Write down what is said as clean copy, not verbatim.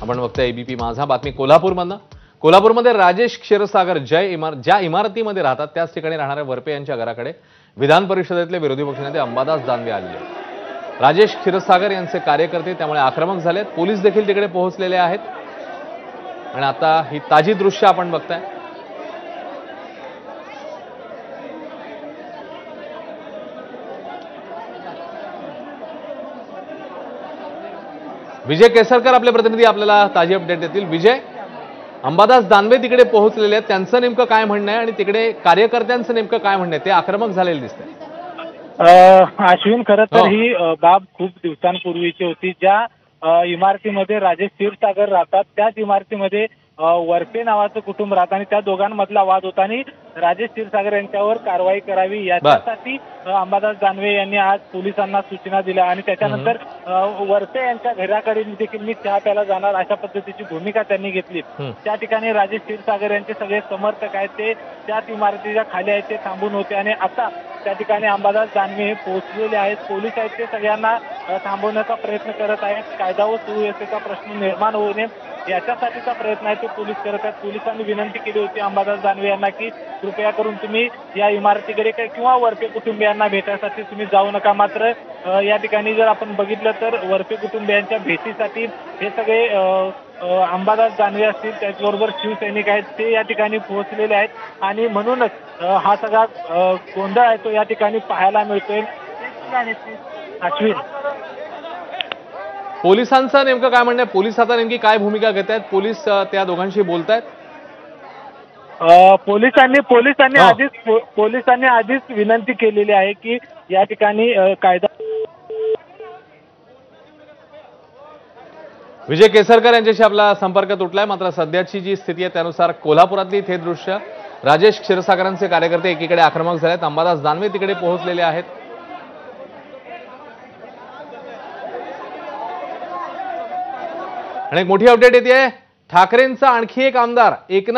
आपण बघतोय एबीपी माझा बातमी कोल्हापूरमधनं। कोल्हापूरमध्ये राजेश क्षीरसागर ज्या इमारतीमध्ये राहतात त्याच ठिकाणी राहणाऱ्या वरपे यांच्या घराकडे विधान परिषदेतले विरोधी पक्षनेते अंबादास दानवे आले। राजेश क्षीरसागर यांचे कार्यकर्ते त्यामुळे आक्रमक झालेत। पोलीस देखील तिकडे पोहोचलेले आहेत आणि आता ही ताजी दृश्य आपण बघताय। विजय केसरकर आपले प्रतिनिधी आपल्याला ताजी अपडेट देतील। विजय, अंबादास दानवे तिकडे पोहोचलेले आहेत, त्यांचं नेमकं काय म्हणणं आहे आणि तिकडे कार्यकर्त्यांचं नेमकं काय म्हणणं आहे? ते आक्रमक झालेले दिसतंय। अश्विन, खरं तर ही बाब खूप दिवसांपूर्वीची होती। ज्या इमारतीमध्ये राजेश क्षीरसागर राहतात त्याच इमारतीमध्ये वरपे नावाचं कुटुंब राहतं आणि त्या दोघांमधला वाद होता आणि राजेश क्षीरसागर यांच्यावर कारवाई करावी याच्यासाठी अंबादास दानवे यांनी आज पोलिसांना सूचना दिल्या आणि त्याच्यानंतर वरपे यांच्या घराकडे देखील मी चहा प्यायला जाणार अशा पद्धतीची भूमिका त्यांनी घेतली। त्या ठिकाणी राजेश क्षीरसागर यांचे सगळे समर्थक आहेत ते त्याच इमारतीच्या खाली आहेत, ते थांबून होते आणि आता त्या ठिकाणी अंबादास दानवे हे पोहोचलेले आहेत। पोलीस आहेत ते सगळ्यांना थांबवण्याचा प्रयत्न करत आहेत। कायदा व सुव्यवस्थेचा प्रश्न निर्माण होऊ नये याच्यासाठीचा प्रयत्न आहे तो पोलीस करत आहेत। पोलिसांनी विनंती केली होती अंबादास दानवे यांना की कृपया करून तुम्ही या इमारतीकडे किंवा वरपे कुटुंबियांना भेटायसाठी तुम्ही जाऊ नका। मात्र या ठिकाणी जर आपण बघितलं तर वरपे कुटुंबियांच्या भेटीसाठी हे सगळे अंबादास दानवे असतील त्याचबरोबर शिवसैनिक आहेत ते या ठिकाणी पोहोचलेले आहेत आणि म्हणूनच हा सगळा गोंधळ आहे तो या ठिकाणी पाहायला मिळतोय। अश्विन, पोलिसांचं नेमकं काय म्हणणं आहे? पोलीस आता नेमकी काय भूमिका घेत आहेत? पोलीस त्या दोघांशी बोलतायत? पोलिसांनी आधीच विनंती केलेली आहे की या ठिकाणी कायदा। विजय केसरकर यांच्याशी आपला संपर्क तुटलाय। मात्र सध्याची जी स्थिती आहे त्यानुसार कोल्हापुरातली हे दृश्य, राजेश क्षीरसागरांचे कार्यकर्ते एकीकडे आक्रमक झालेत, अंबादास दानवे तिकडे पोहोचलेले आहेत। आणि एक मोठी अपडेट येते, ठाकरेंचा आणखी एक आमदार एकनाथ